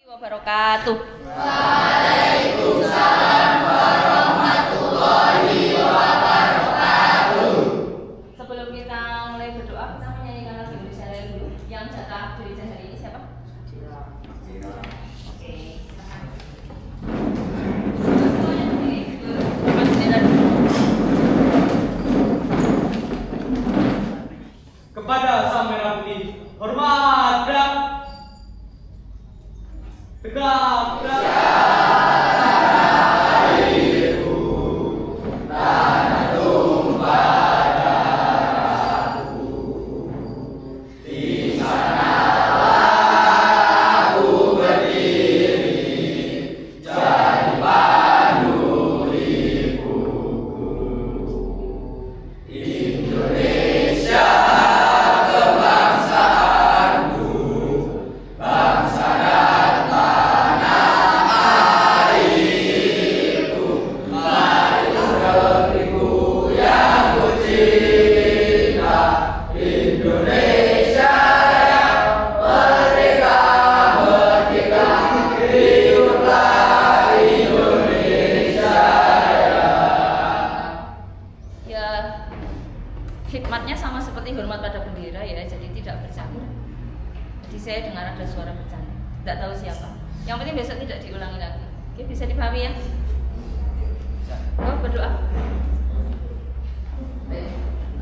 Wabarakatuh. Waalaikumsalam warahmatullahi wabarakatuh. Sebelum kita mulai berdoa, kita menyanyikan lagu Indonesia Raya dulu. Yang jatah dari hari ini siapa? Oke. Semuanya berdiri. Depan bendera dulu. Kepada Sang Merah Putih, hormat dan tegak khidmatnya sama seperti hormat pada bendera ya, jadi tidak bercanda. Jadi saya dengar ada suara bercanda, tidak tahu siapa. Yang penting besok tidak diulangi lagi. Oke, bisa dipahami ya? Oh, berdoa.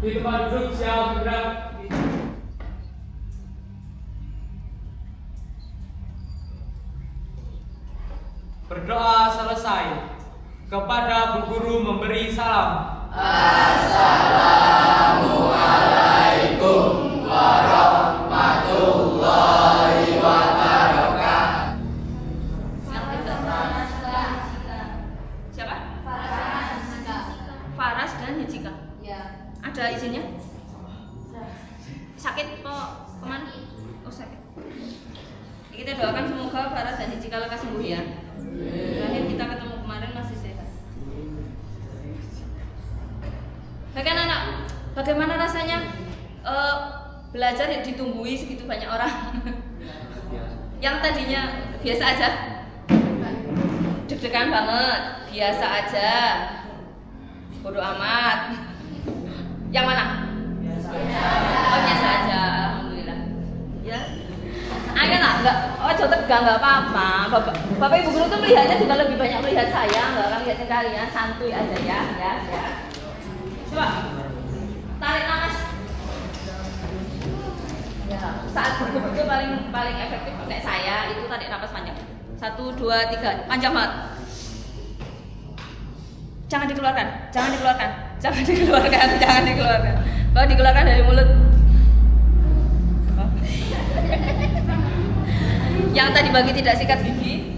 di tempat duduk siap bergerak. Berdoa selesai. Kepada Bu Guru memberi salam. Assalamualaikum warahmatullahi wabarakatuh. Siapa? Faras dan Hijika. Ya. Ada izinnya? Sakit kok kemana? Oh sakit. Kita doakan semoga Faras dan Hijika lekas sembuh ya. Terakhir kita ketemu kemarin masih sehat. Bagaimana rasanya belajar ditunggui segitu banyak orang? Yang tadinya biasa aja, deg-degan banget, biasa aja, bodo amat. Yang mana? Oh biasa aja, alhamdulillah. Ya, ayolah, nggak, tegang nggak apa-apa. Bapak Ibu Guru tuh melihatnya juga lebih banyak melihat saya, nggak akan lihatin kalian, santuy aja ya. Coba tarik nafas. Ya, saat gugup itu paling efektif pakai saya itu tarik nafas panjang. 1, 2, 3, panjang banget. Jangan dikeluarkan. Bawa dikeluarkan dari mulut. Yang tadi bagi tidak sikat gigi,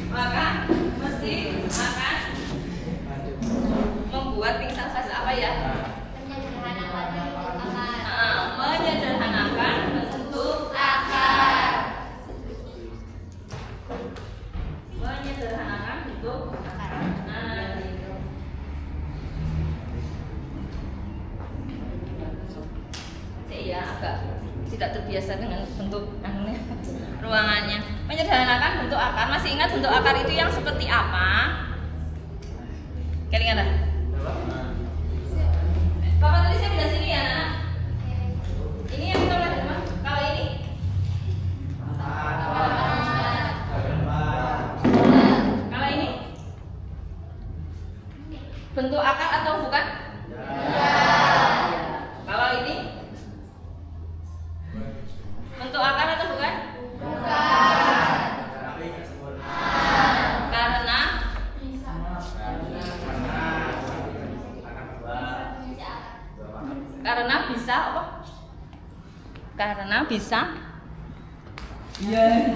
maka mesti akan membuat pingsan fase apa ya? Menyederhanakan bentuk akar. Menyederhanakan bentuk akar. Saya agak tidak terbiasa dengan bentuk ruangannya. Menyederhanakan bentuk akar. Masih ingat bentuk akar itu yang seperti apa? Kelingan dah. Bapak tadi saya pindah sini ya, Nana. Ini yang kita lihat apa? Kalau ini? Kalau ini? Bentuk akar atau bukan? Ya. Kalau ini? Bentuk akar atau bukan? Karena bisa apa? Karena bisa. Iya.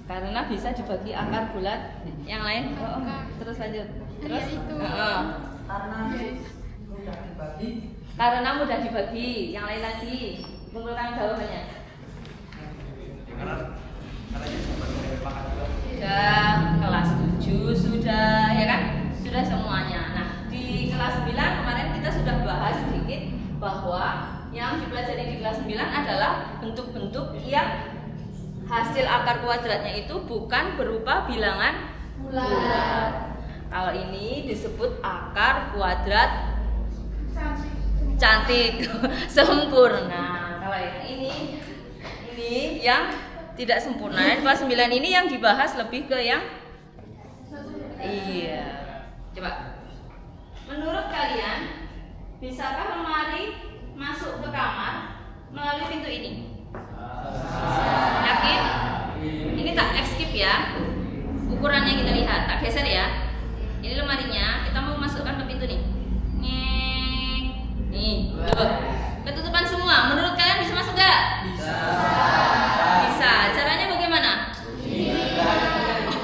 Karena bisa dibagi akar bulat. Yang lain? Terus lanjut. Terus? Karena mudah dibagi. Yang lain lagi. Kumpulkan jawabannya. Sudah kelas 7 sudah ya kan? Sudah semuanya. Nah, di kelas 9 kemarin kita sudah bahas sedikit bahwa yang adalah bentuk-bentuk yang hasil akar kuadratnya itu bukan berupa bilangan bulat. Kalau ini disebut akar kuadrat cantik, sempurna. Kalau yang ini yang tidak sempurna. Kelas 9 ini yang dibahas lebih ke yang iya. Coba. Menurut kalian, bisakah lemari masuk ke kamar melalui pintu ini? Yakin? Ini tak skip ya. Ukurannya kita lihat, tak geser ya. Ini lemarinya, kita mau masukkan ke pintu nih. Nih, tuh. Ketutupan semua. Menurut kalian bisa masuk gak? Bisa. Bisa. Caranya bagaimana?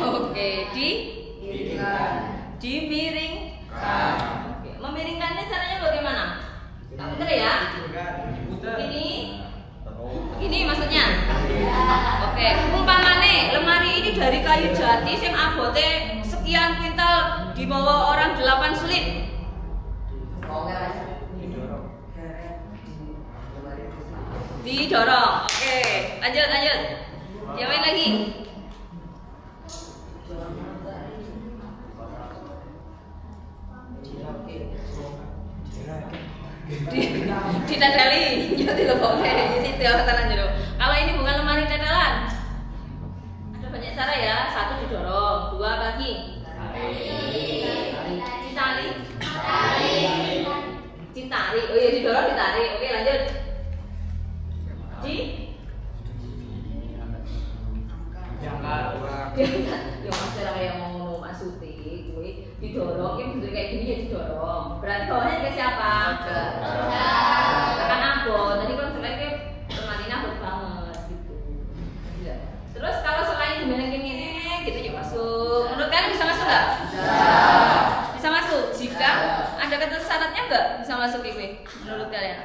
Oke, dimiring. Oke. Memiringkannya caranya bagaimana? Tak putar ya? Ini maksudnya. Oke, umpamane lemari ini dari kayu jati sing abote sekian kuintal dibawa orang 8 sulit. Didorong. Oke, lanjut. Diapain lagi? Didadali, jadi leboknya itu tenan jero. Kalau ini bukan lemari dadalan. Ada banyak cara ya. 1 didorong, 2 lagi. Ditarik. Oh iya, didorong, ditarik. Oke, lanjut. Diangkat. Ya mas cara kayak mau maksudnya gue didorong, yang bentuknya kayak gini ya didorong. Berarti bawahnya ke siapa? Tekan abot. Tadi kan sebenarnya lemarinya abot banget gitu. Ya. Terus kalau selain gimana gini gitu yuk masuk. Menurut kalian bisa masuk nggak? Bisa masuk. Jika ada kata syaratnya nggak bisa masuk gue. Menurut kalian?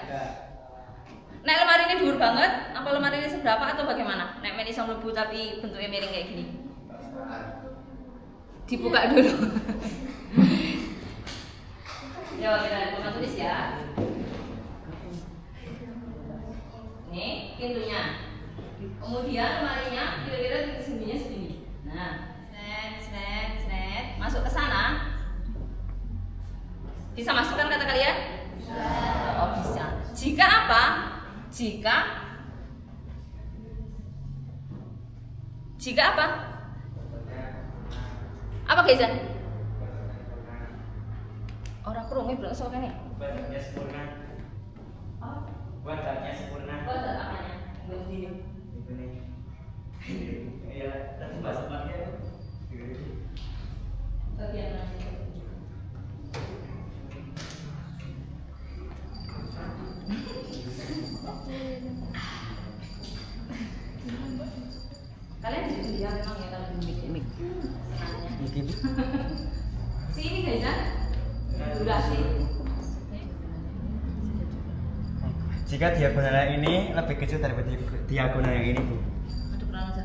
Nek lemari ini dhuwur banget, apa lemari ini seberapa atau bagaimana? Nek men iso mlebu tapi bentuknya miring kayak gini. Dibuka dulu. Ya, kita tulis ya. Nih, pintunya. Kemudian lemarinya kira-kira tingginya segini. Nah, set, masuk ke sana. Bisa masukkan kata kalian? Bisa. Oh, bisa. Jika apa? Jika apa? Apa guys? Orang krungu belum sok kan ya? Badannya sempurna. Oh, Badannya sempurna. badan apanya? Begini. Itu nih. Iya, tadi bahasa pakai. Bagian mana? Kalian jadi dia memang ya kalau gimmick. Si ini guys kan? Durasi. Jika diagonalnya ini lebih kecil daripada diagonal yang ini, Bu. Ada perang aja.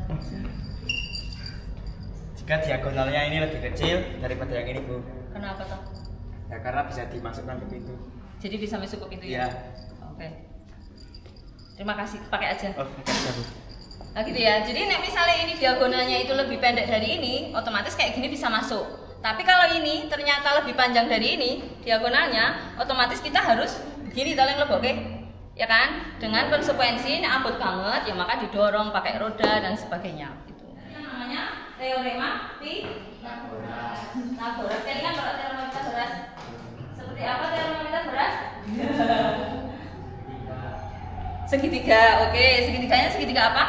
Jika diagonalnya ini lebih kecil daripada yang ini, Bu. Kenapa toh? Ya karena bisa dimasukkan ke pintu. Jadi bisa masuk ke pintu Iya. ya? Oke. Terima kasih, pakai aja. Oh, bisa, Bu. Nah gitu ya, jadi nek misalnya ini diagonalnya itu lebih pendek dari ini, otomatis kayak gini bisa masuk. Tapi kalau ini ternyata lebih panjang dari ini, diagonalnya, otomatis kita harus begini tolong lebok, oke? Ya kan? Dengan konsekuensi nek abot banget, ya maka didorong pakai roda dan sebagainya. Gitu. Ini namanya teorema Pythagoras. Kalian kan kalau teorema Pythagoras seperti apa teorema Pythagoras? Segitiga, oke. Segitiganya segitiga apa?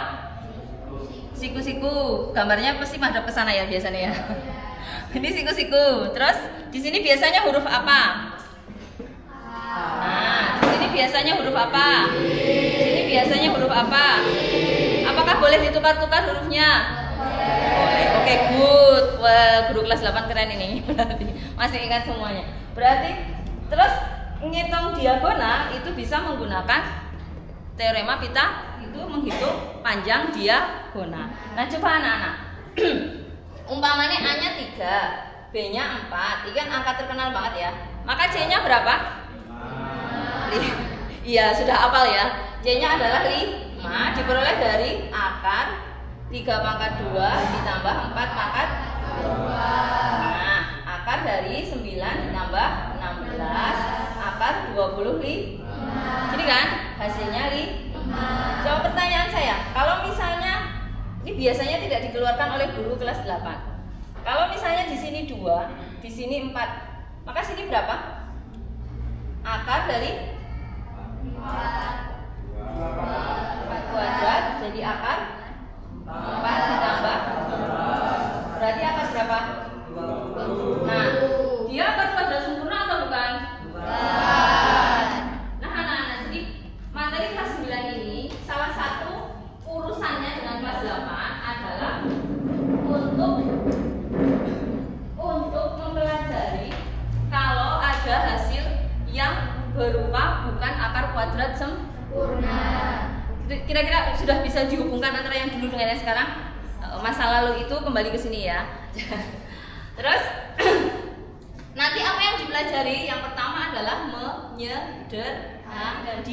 Siku-siku, gambarnya pasti madhep ke sana ya biasanya ya. Ini siku-siku. Terus di sini biasanya huruf apa? Nah, di sini biasanya huruf apa? Di sini biasanya huruf apa? Apakah boleh ditukar-tukar hurufnya? Boleh. Oke, good. Wah, guru kelas 8 keren ini. Berarti masih ingat semuanya. Berarti terus ngitung diagonal itu bisa menggunakan teorema Pythagoras itu menghitung panjang diagonal. Nah coba anak-anak, umpamanya A-nya 3, B-nya 4, ini kan angka terkenal banget ya. Maka C-nya berapa? Iya sudah hafal ya. Y-nya adalah 5 diperoleh dari akar 3 pangkat 2 ditambah 4 pangkat 2. Nah, akar dari 9 ditambah 16 akar 25. Jadi kan hasilnya 5. Jawab pertanyaan saya. Kalau misalnya ini biasanya tidak dikeluarkan oleh guru kelas 8. Kalau misalnya di sini 2, di sini 4, maka sini berapa? Akar dari 4 kuadrat jadi akar 4 ditambah berarti akar berapa? Nah, dia akar kuadrat sempurna atau bukan? Nah, anak-anak, jadi materi kelas 9 ini salah satu urusannya dengan kelas 8 adalah untuk mempelajari kalau ada hasil yang berupa bukan akar kuadrat sempurna. Kira-kira sudah bisa dihubungkan antara yang dulu dengan yang sekarang? Masa lalu itu kembali ke sini ya. Terus nanti apa yang dipelajari? Yang pertama adalah menyederhanakan.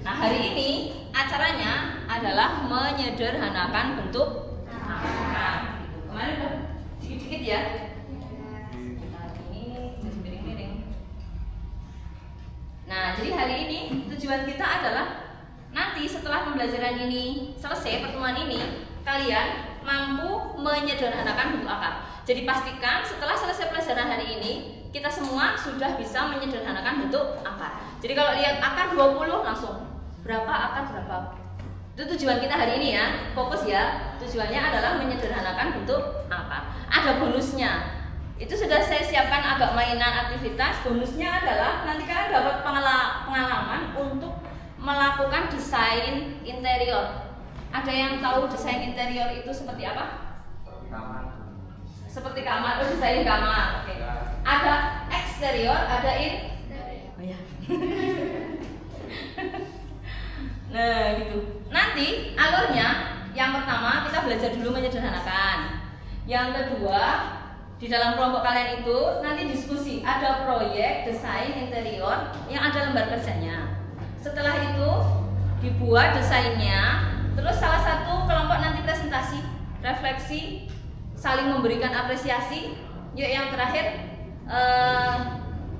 Nah, hari ini acaranya adalah menyederhanakan bentuk angka. Kemarin udah dikit-dikit ya. Nah, jadi hari ini tujuan kita adalah nanti setelah pembelajaran ini selesai, pertemuan ini, kalian mampu menyederhanakan bentuk akar. Jadi pastikan setelah selesai pelajaran hari ini, kita semua sudah bisa menyederhanakan bentuk akar. Jadi kalau lihat akar 20 langsung berapa akar berapa. Itu tujuan kita hari ini ya. Fokus ya. Tujuannya adalah menyederhanakan bentuk akar. Ada bonusnya. Itu sudah saya siapkan agak mainan aktivitas. Bonusnya adalah nanti kalian dapat pengalaman untuk melakukan desain interior. Ada yang tahu desain interior itu seperti apa? Seperti kamar, desain kamar. Oke. Ada eksterior, ada interior. Oh ya. Nah, gitu. Nanti alurnya yang pertama kita belajar dulu menyederhanakan. Yang kedua, di dalam kelompok kalian itu nanti diskusi, ada proyek desain interior yang ada lembar kerjanya. Setelah itu dibuat desainnya, terus salah satu kelompok nanti presentasi, refleksi, saling memberikan apresiasi. Yuk yang terakhir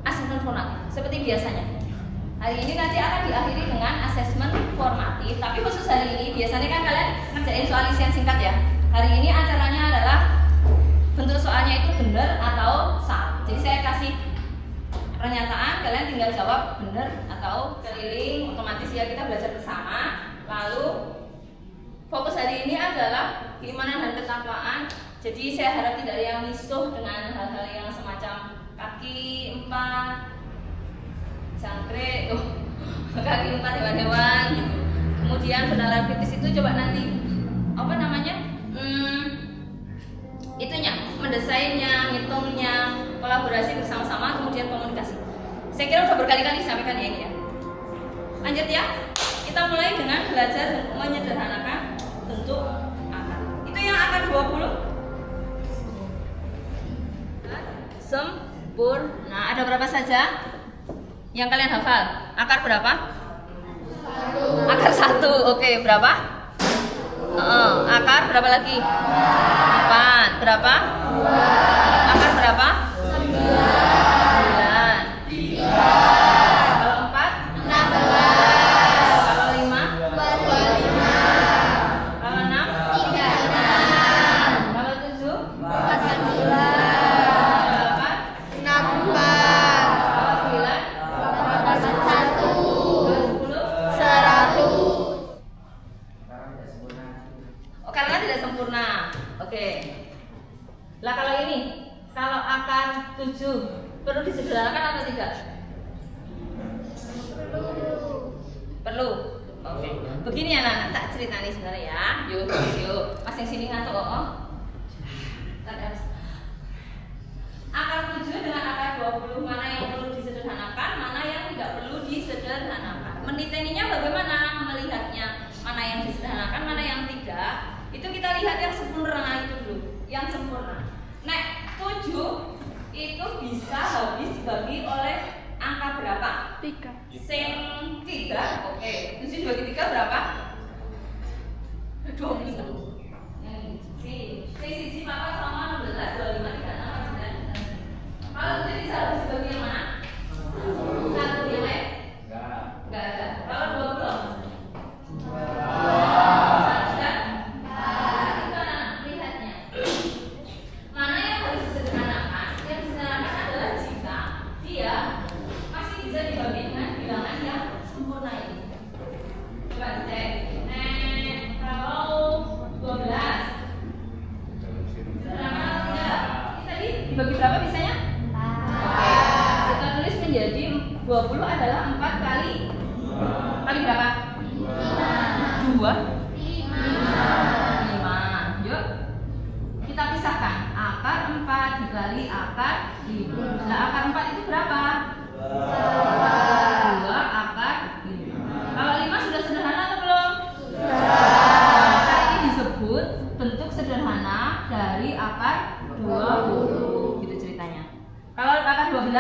asesmen formatif seperti biasanya. Hari ini nanti akan diakhiri dengan asesmen formatif. Tapi khusus hari ini biasanya kan kalian ngerjain soal isian singkat ya. Hari ini acaranya adalah bentuk soalnya itu benar atau salah. Jadi saya kasih pernyataan, kalian tinggal jawab benar atau keliling. Otomatis ya kita belajar bersama. Lalu fokus hari ini adalah keimanan dan ketakwaan. Jadi saya harap tidak ada yang misuh dengan hal-hal yang semacam kaki 4, jangkrik, kaki 4 hewan-hewan gitu. Kemudian benalar kritis itu coba nanti apa namanya? Itunya, mendesainnya, ngitungnya, kolaborasi bersama-sama, kemudian komunikasi. Saya kira udah berkali-kali disampaikan ya ini ya. Lanjut ya. Kita mulai dengan belajar menyederhanakan bentuk akar. Itu yang akar 20. Sempurna. Ada berapa saja yang kalian hafal? Akar berapa? 1. Akar 1. Oke, berapa? Akar berapa lagi? 4. Berapa? 2. Akar berapa? 9. 3. Kalau 4? 16. Kalau 5? 25. Kalau 6? 36. Kalau 7? 14. Sempurna. Oke. Lah kalau ini, kalau akar 7 perlu disederhanakan atau tidak? Perlu. Oke. Begini ya anak, tak cerita nih sebenarnya ya. Yuk. Pas yang sini ngantuk Akar 7 dengan akar 20 mana yang perlu disederhanakan, mana yang tidak perlu disederhanakan. Meniteninya bagaimana? Melihatnya mana yang disederhanakan, mana yang tidak. Itu kita lihat yang sempurna itu dulu, yang sempurna. Nah, 7 itu bisa habis dibagi oleh angka berapa? 3. Sing 3, oke. Dibagi berapa biasanya? 4. Kita tulis menjadi 20 adalah 4 kali berapa? 2 5. Yuk kita pisahkan. Akar 4 dikali akar 5. Nah, akar 4 itu berapa? 2 akar 5. Kalau 5 sudah sederhana atau belum? Sudah. Ini disebut bentuk sederhana dari akar 20. Gitu ceritanya. Kalau akar 12,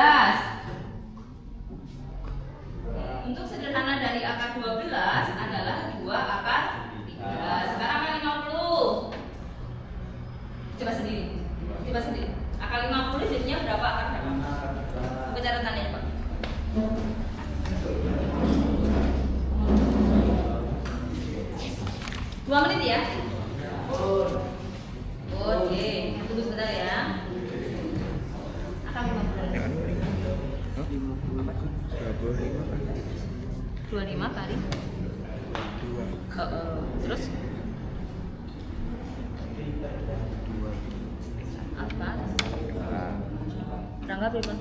bentuk sederhana dari akar 12 adalah 2 akar 3. Sekarang akar 50. Coba sendiri. Akar 50 jadinya berapa akar berapa? Buka catatannya, Pak. 2 menit ya? Oke, tunggu sebentar ya. Akar 50. 25 kali 2. Terus apa? Berangkat berapa?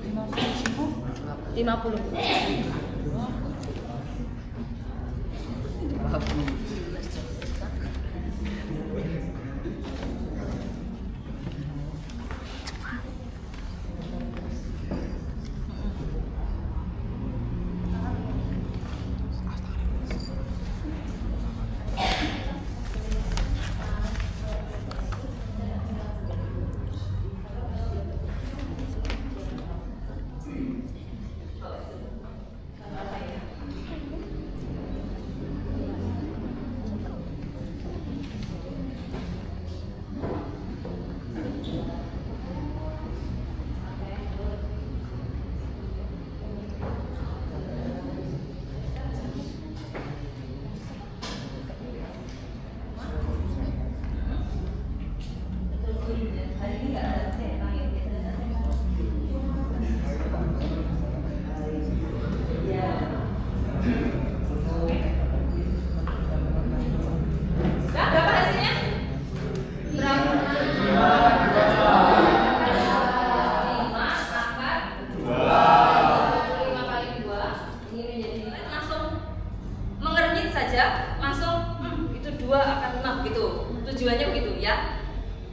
50. Tujuannya begitu ya.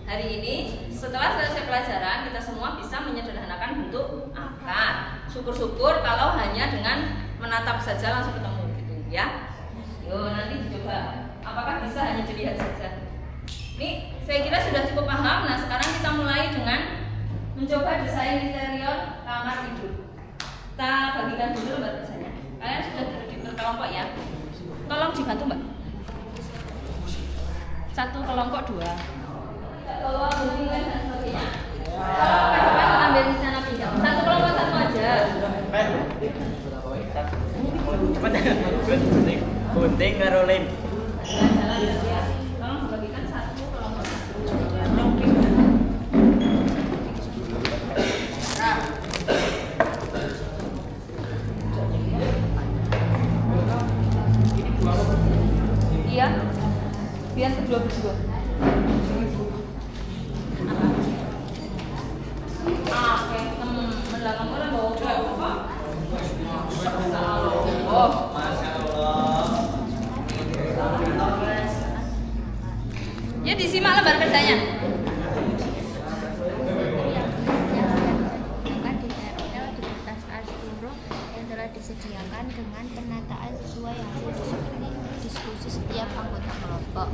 Hari ini setelah selesai pelajaran kita semua bisa menyederhanakan bentuk akar. Syukur-syukur kalau hanya dengan menatap saja langsung ketemu gitu ya. Yo nanti dicoba. Apakah bisa hanya dilihat saja? Ini saya kira sudah cukup paham. Nah sekarang kita mulai dengan mencoba desain interior kamar tidur. Kita bagikan dulu mbak biasanya. Kalian sudah duduk di berkelompok ya. Tolong dibantu mbak. 1 kelompok 2. Kita bawa gunting dan sebagainya. Kalau Pak ambil di sana pinjam. 1 kelompok 1 aja. Cepat gunting ngarolin. Jalan ya. Tolong dibagikan 1 kelompok 1. Iya. Biar kedua berdua. Oke, belakang orang bawa apa? Oh, Masya Allah. ya disimak lembar kerjanya. Disediakan dengan penataan sesuai hasil diskusi setiap anggota kelompok.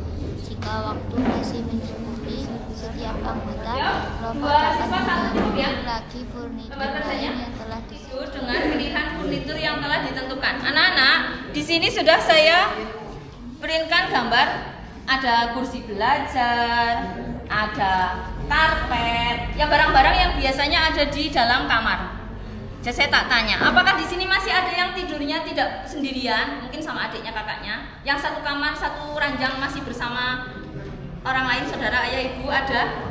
Jika waktu masih mencukupi, setiap anggota kelompok dapat mengambil lagi furnitur yang telah disediakan dengan pilihan furnitur yang telah ditentukan. Anak-anak, di sini sudah saya printkan gambar. Ada kursi belajar, ada karpet, ya barang-barang yang biasanya ada di dalam kamar. Jadi saya tak tanya, apakah di sini masih ada yang tidurnya tidak sendirian, mungkin sama adiknya, kakaknya, yang satu kamar, satu ranjang masih bersama orang lain, saudara, ayah, ibu ada?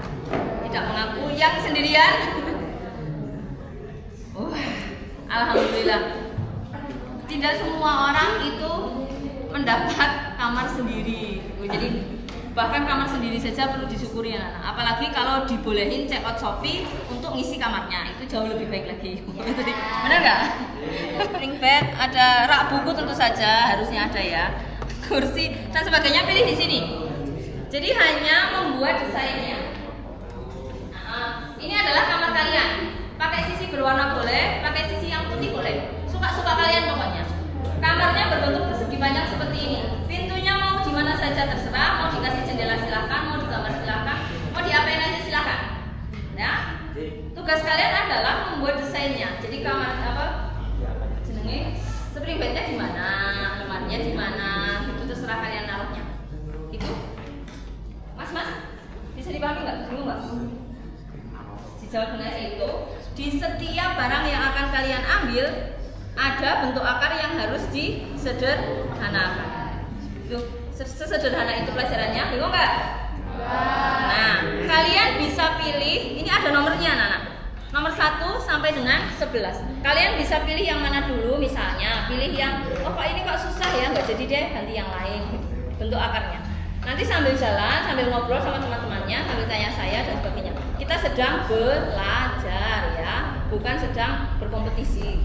Tidak mengaku, yang sendirian? Alhamdulillah. Tidak semua orang itu mendapat kamar sendiri. Jadi Bahkan kamar sendiri saja perlu disyukuri ya anak. Apalagi kalau dibolehin check out Shopee untuk ngisi kamarnya, itu jauh lebih baik lagi. Benar nggak? Spring bed, ada rak buku tentu saja harusnya ada ya. Kursi dan sebagainya pilih di sini. Jadi hanya membuat desainnya. Nah, ini adalah kamar kalian. Pakai sisi berwarna boleh, pakai sisi yang putih boleh. Suka-suka kalian pokoknya. Kamarnya berbentuk persegi panjang seperti ini. Pintunya mau di mana saja terserah, mau dikasih jendela silahkan, mau digambar silahkan, mau diapain aja silahkan. Ya. Tugas kalian adalah membuat desainnya. Jadi kamar apa? Jenenge spring bednya di mana, lemarinya di mana, itu terserah kalian naruhnya. Gitu. Mas, bisa dipahami nggak? Bingung nggak? Dijawab dengan itu. Di setiap barang yang akan kalian ambil ada bentuk akar yang harus disederhanakan. Tuh, sesederhana itu pelajarannya, bingung nggak? Nah, kalian bisa pilih. Ini ada nomornya, anak-anak. Nomor 1 sampai dengan 11. Kalian bisa pilih yang mana dulu, misalnya pilih yang kok ini kok susah ya, nggak jadi deh, ganti yang lain. Bentuk akarnya. Nanti sambil jalan, sambil ngobrol sama teman-temannya, sambil tanya saya dan sebagainya. Kita sedang belajar ya, bukan sedang berkompetisi.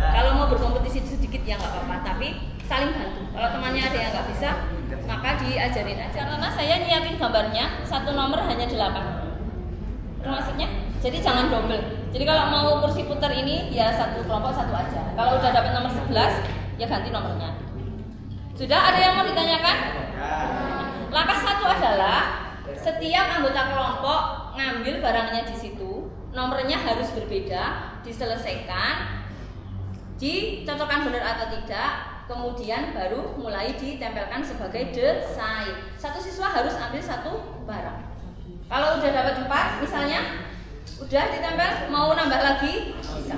Kalau mau berkompetisi sedikit ya nggak apa-apa, tapi saling bantu. Kalau temannya ada yang nggak bisa, maka diajarin aja. Karena saya nyiapin gambarnya, satu nomor hanya 8. Maksudnya? Jadi jangan double. Jadi kalau mau kursi putar ini ya satu kelompok satu aja. Kalau udah dapat nomor 11 ya ganti nomornya. Sudah ada yang mau ditanyakan? Langkah 1 adalah setiap anggota kelompok ngambil barangnya di situ, nomornya harus berbeda, diselesaikan, dicocokkan benar atau tidak, kemudian baru mulai ditempelkan sebagai desain. Satu siswa harus ambil 1 barang. Kalau udah dapat 4 misalnya, udah ditempel, mau nambah lagi bisa.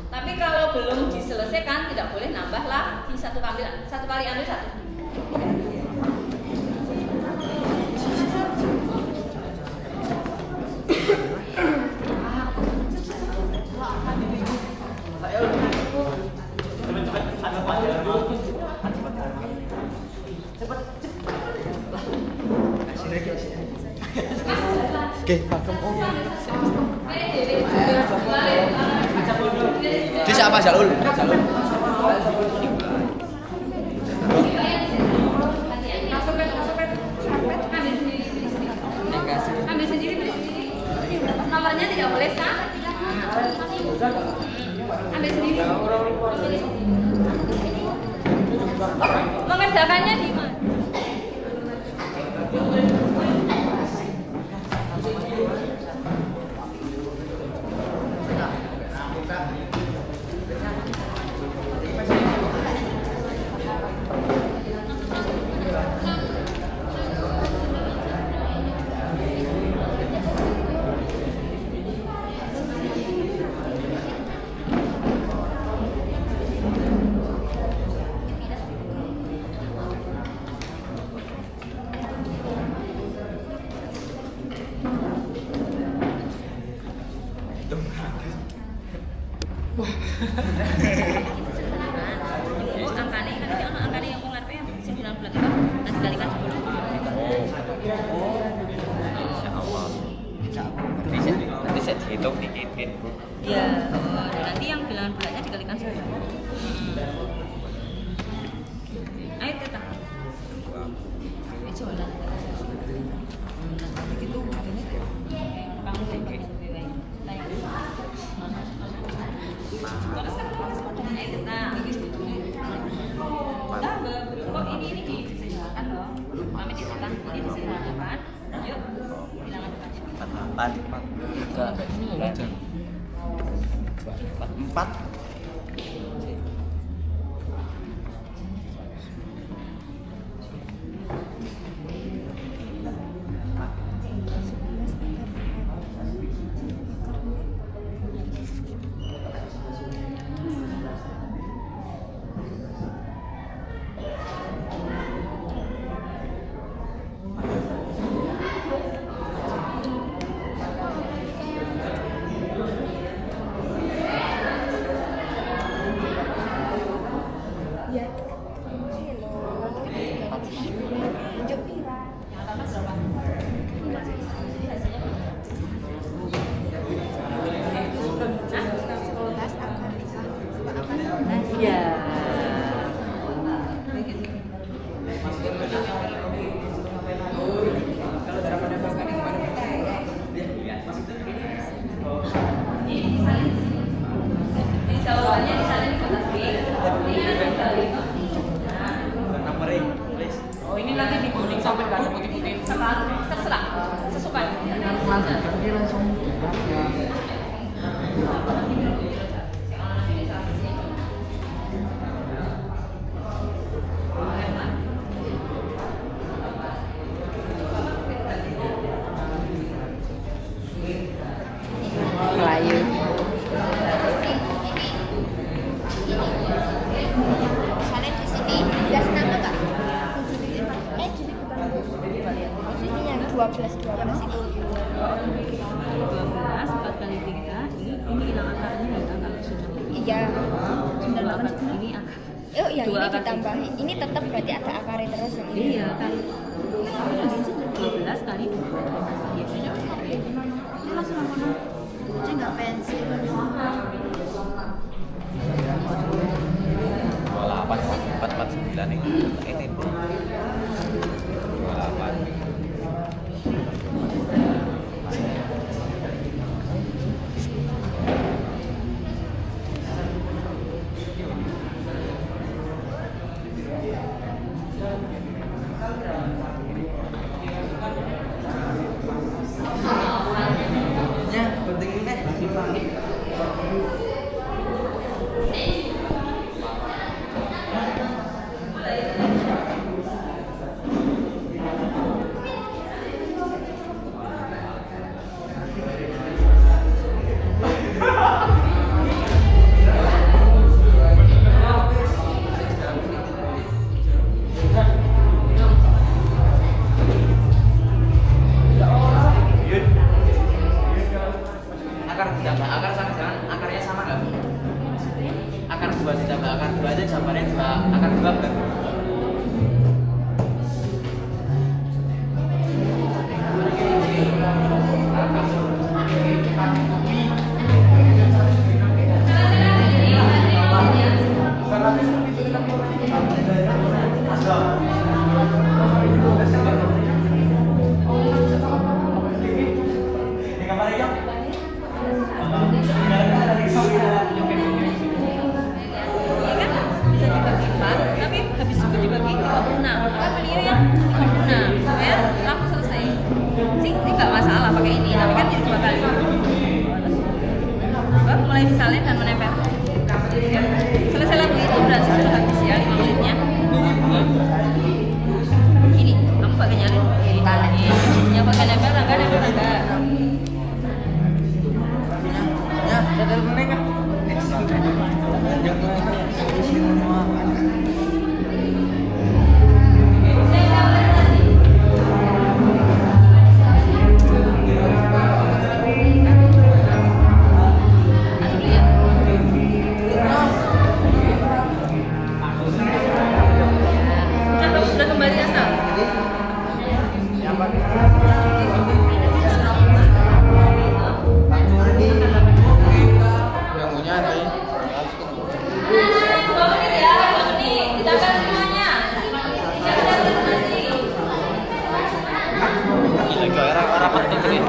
Tapi kalau belum diselesaikan tidak boleh nambah lagi, satu kali ambil 1. Oke, pakem om. Di siapa Jalul? Ambil sendiri, beli sendiri. Nomornya tidak boleh sama. Ambil sendiri. Mengerjakannya di mana? Itu angkanya kan itu angkanya yang pengarpe yang 9 bulan itu nanti dikalikan 10. Nanti saya dihitung dikitin. Iya, nanti yang bilangan bulannya dikalikan 10. Ayo kita. Coba lah. Begitu ini kamu terus kan kok ini disediakan loh. Kami disediakan, ini disediakan. Yuk, bilangan depannya. 4. lanjutan dia langsung Melayu. Misalnya di sini dikasih nama kak. Ini yang 12 itu. 12 4 kali 3 ini hilang akarnya ya kak kalau sudah Iya. dua akar ini akar Oh yang Dua ini akar ditambahin. Ini tetap berarti ada akarnya terus yang ini. iya kan 12 kali 2 biasanya itu langsung langsung aja nggak pensil 28 449 ini 28 Ya, penting ini. akar ditambah akar sama dengan akarnya sama nggak bu? Akar 2 ditambah akar 2 aja jawabannya 2 akar 2 bukan? bisa dibagi 4 tapi habis itu dibagi 36 maka pilih yang 36 supaya langsung selesai sih ini nggak masalah pakai ini tapi kan jadi 2 kali Bang, mulai disalin dan menempel ya. Selesai lagu itu berarti sudah habis ya 5 menitnya ini kamu pakai nyalin ini yang pakai nempel tangga Ya, ada meneng kan? sudah kembali asal Yang punya ada ya? Gila kayak orang penting ini.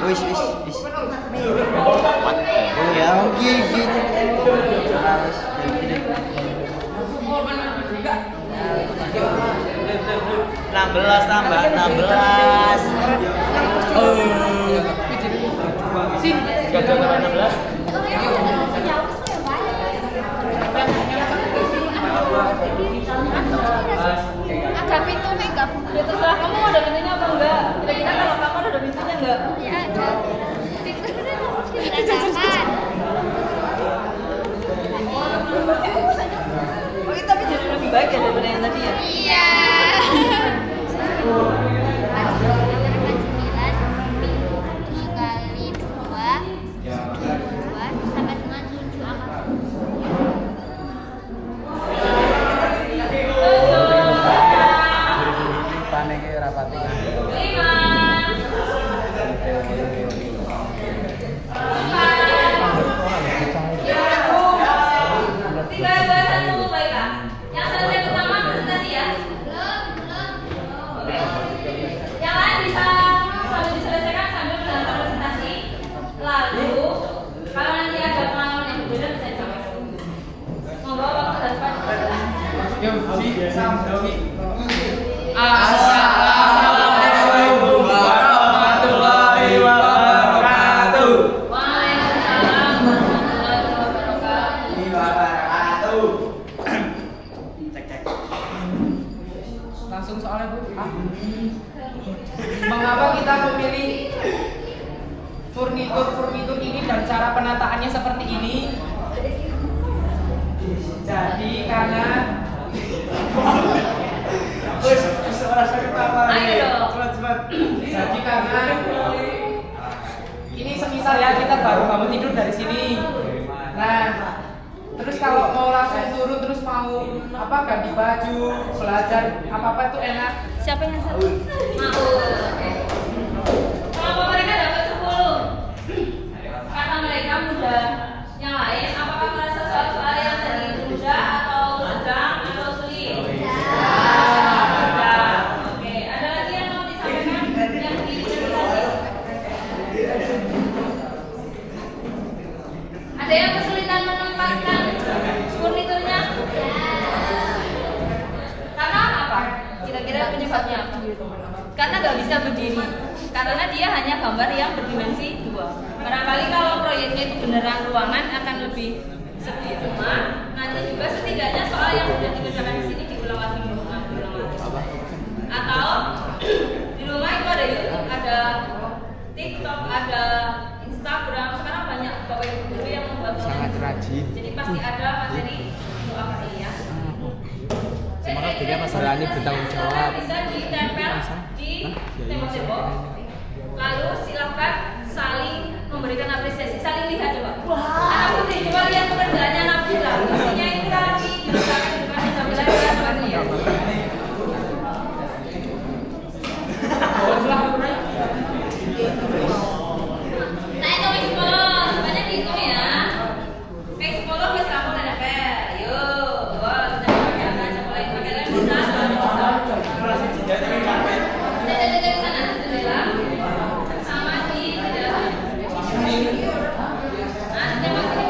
Wis. Ya, oke gitu. Harus gini. 16 tambah 16. Oh. Sih, gak tambah 16. Ada pintunya enggak? ya terserah kamu ada pintunya apa enggak kira-kira kalau kamar ada pintunya enggak Ya ada. Pintunya dirasakan. oh itu tapi jadi lebih baik ya daripada yang tadi ya Iya. Dikali 2 sampai dengan 7 akar. Paneke rapati. 3, 2, 1, baiklah. Yang selesai pertama presentasi ya. Yang lain bisa sambil diselesaikan sambil menonton presentasi. Lalu kalau nanti ada pengalaman yang berbeda bisa disampaikan. Monggo waktu dan cepat. Assalamualaikum warahmatullahi wabarakatuh. furnitur ini dan cara penataannya seperti ini. Jadi karena Ayo dong. jadi karena ini semisal ya kita baru bangun tidur dari sini. Nah, terus kalau mau langsung turun terus mau ganti baju, belajar apa itu enak. Siapa yang satu? Mau. Kenapa mereka dapat 10? Karena mereka mudah. Yang lain, apakah merasa soal-soal yang tadi itu mudah atau sedang atau sulit? Mudah. Oke, ada lagi yang mau disampaikan yang diinterpretasi? Ada yang kesulitan menempatkan furniturnya? Karena apa? Kira-kira penyebabnya apa? Karena nggak bisa berdiri. Karena dia hanya gambar yang berdimensi 2. Barangkali kalau proyeknya itu beneran ruangan akan lebih sepi rumah. Nanti juga setidaknya soal yang sudah dikerjakan di sini diulang lagi di rumah. Atau di rumah itu ada YouTube, ada TikTok, ada Instagram. Sekarang banyak bapak ibu guru yang membuat Sangat rajin. Jadi pasti ada materi untuk apa ini ya. Semoga dia masalah ini bertanggung jawab. Bisa ditempel di tembok-tembok. Lalu silakan saling memberikan apresiasi, saling lihat coba. Anak putri coba lihat pekerjaannya anak Putra. Isinya itu lagi diletakkan di depan sambil lihat coba lihat. Nah itu psikolog, sebanyak dihitung ya. Psikolog wis kamu udah dapet. Yuk, wah sudah pakai apa aja mulai pakai lem bisa, Jadi sana, jendela. Sama di jendela. Nah, tembak sini.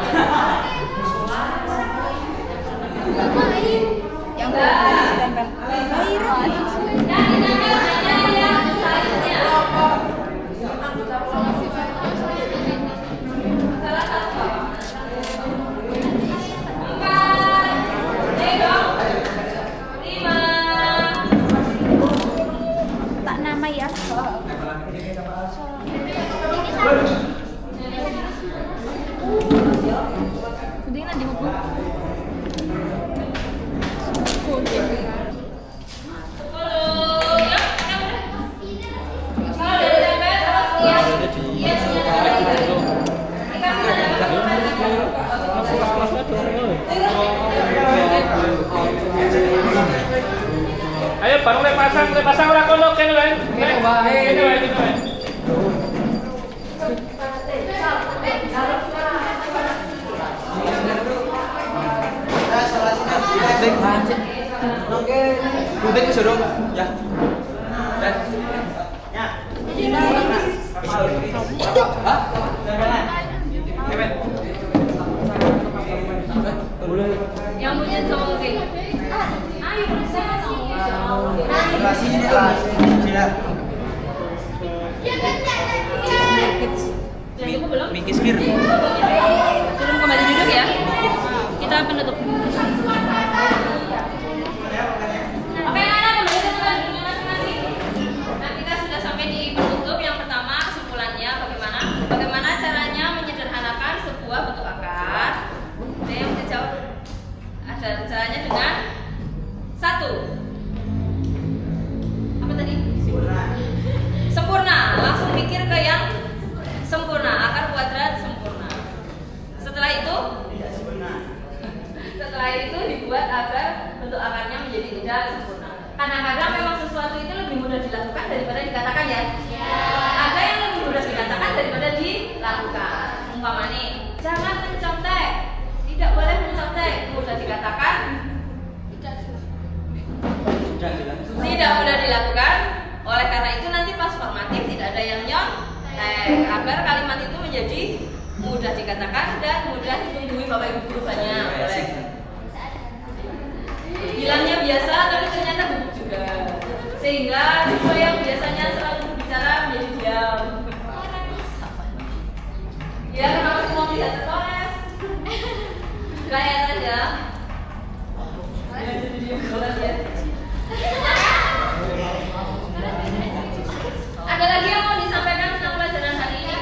Yang ditempel. Yang ditempel hanya yang saiznya. Salah satu. 4. Ayo dong. 5. Tak nama ya. Udah nanti mau pulang. 10. Ya, kalau udah ditempel terus lihat. Iya, sudah dapat. Kita sudah Ayo baru mulai pasang ora kono kene wae. Kene wae. Gunting ke jorong ya. yang punya cowok kayak. Ayo prestasi. Belum? Mikis mir. Belum kembali duduk ya. Kita penutup. Oke, anak kembali ke tempat duduk masing-masing. Nah, kita sudah sampai di penutup. Yang pertama kesimpulannya bagaimana caranya menyederhanakan sebuah bentuk akar. Ada yang bisa jawab? Ada caranya dengan 1. Apa tadi? Sempurna. Langsung mikir ke yang sempurna, akar kuadrat sempurna. Setelah itu dibuat agar bentuk akarnya menjadi tidak sempurna. Kadang-kadang memang sesuatu itu lebih mudah dilakukan daripada dikatakan ya. Ada yang lebih mudah dikatakan daripada dilakukan. Umpamanya, jangan mencontek, tidak boleh mencontek, mudah dikatakan, tidak mudah dilakukan. Oleh karena itu nanti pas formatif tidak ada yang nyontek, agar kalimat itu menjadi mudah dikatakan dan mudah ditunggui bapak ibu guru banyak. Boleh. Bilangnya biasa tapi ternyata gugup juga, sehingga siswa yang biasanya selalu berbicara menjadi diam. Ya kenapa semua melihat terkores? Kayak aja. Ada lagi yang mau disampaikan tentang pelajaran hari ini?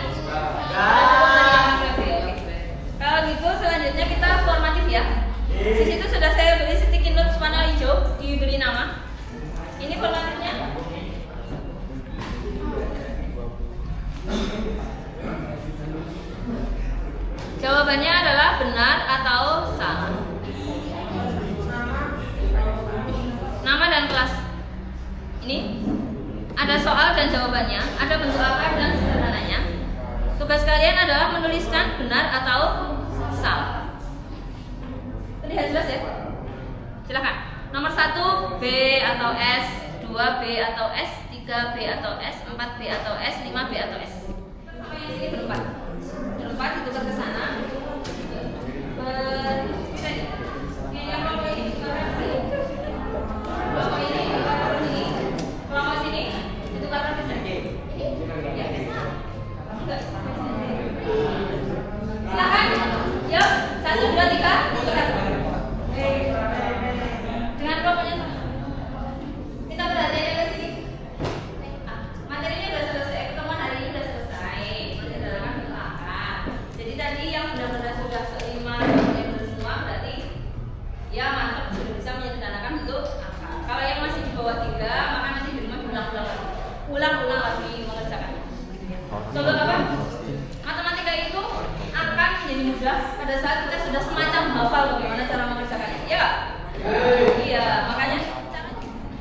Jawabannya adalah benar atau salah. Nama dan kelas. Ini ada soal dan jawabannya, ada bentuk akar dan sederhananya. Tugas kalian adalah menuliskan benar atau salah. Terlihat jelas ya? Silakan. Nomor 1 B atau S, 2 B atau S, 3 B atau S, 4 B atau S, 5 B atau S. Apa yang sini berempat? Berempat ditukar ke sana. Yang kelompok ini ditukarkan ke sini. Kelompok ini ditukarkan ke sini. Kelompok sini ditukarkan ke sini. Ya, enggak. Silakan. Yuk, 1, 2, 3, tukar. Dengan kelompoknya. Kita perhatiannya ke sini. Materinya sudah selesai, pertemuan hari ini sudah selesai. Menyederhanakan bentuk akar. Jadi tadi yang benar-benar sudah seimbang, yang semua berarti ya mantap sudah bisa menyederhanakan bentuk akar. Kalau yang masih di bawah 3, maka nanti di rumah diulang-ulang lagi. Ulang-ulang lagi mengerjakannya. Coba apa? Matematika itu akan menjadi mudah pada saat kita sudah semacam hafal bagaimana cara mengerjakannya. Ya Kak? Iya, makanya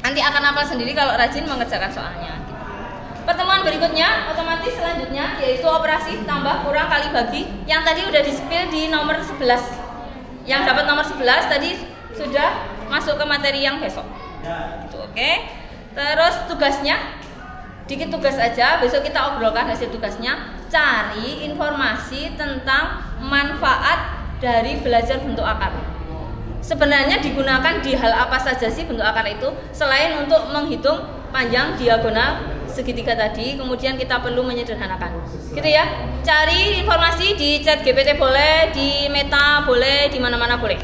nanti akan hafal sendiri kalau rajin mengerjakan soalnya. Pertemuan berikutnya otomatis selanjutnya yaitu operasi tambah kurang kali bagi yang tadi udah di-spill di nomor 11. Yang dapat nomor 11 tadi sudah masuk ke materi yang besok. Gitu, oke. Terus tugasnya dikit tugas aja, besok kita obrolkan hasil tugasnya. Cari informasi tentang manfaat dari belajar bentuk akar. Sebenarnya digunakan di hal apa saja sih bentuk akar itu selain untuk menghitung panjang, diagonal, segitiga tadi, kemudian kita perlu menyederhanakan. Gitu ya. Cari informasi di chat GPT boleh, di Meta boleh, di mana-mana boleh.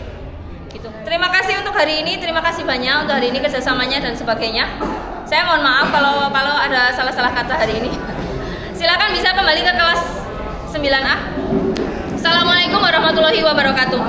Gitu. Terima kasih untuk hari ini, terima kasih banyak untuk hari ini kerjasamanya dan sebagainya. Saya mohon maaf kalau ada salah-salah kata hari ini. Silakan bisa kembali ke kelas 9A. Assalamualaikum warahmatullahi wabarakatuh.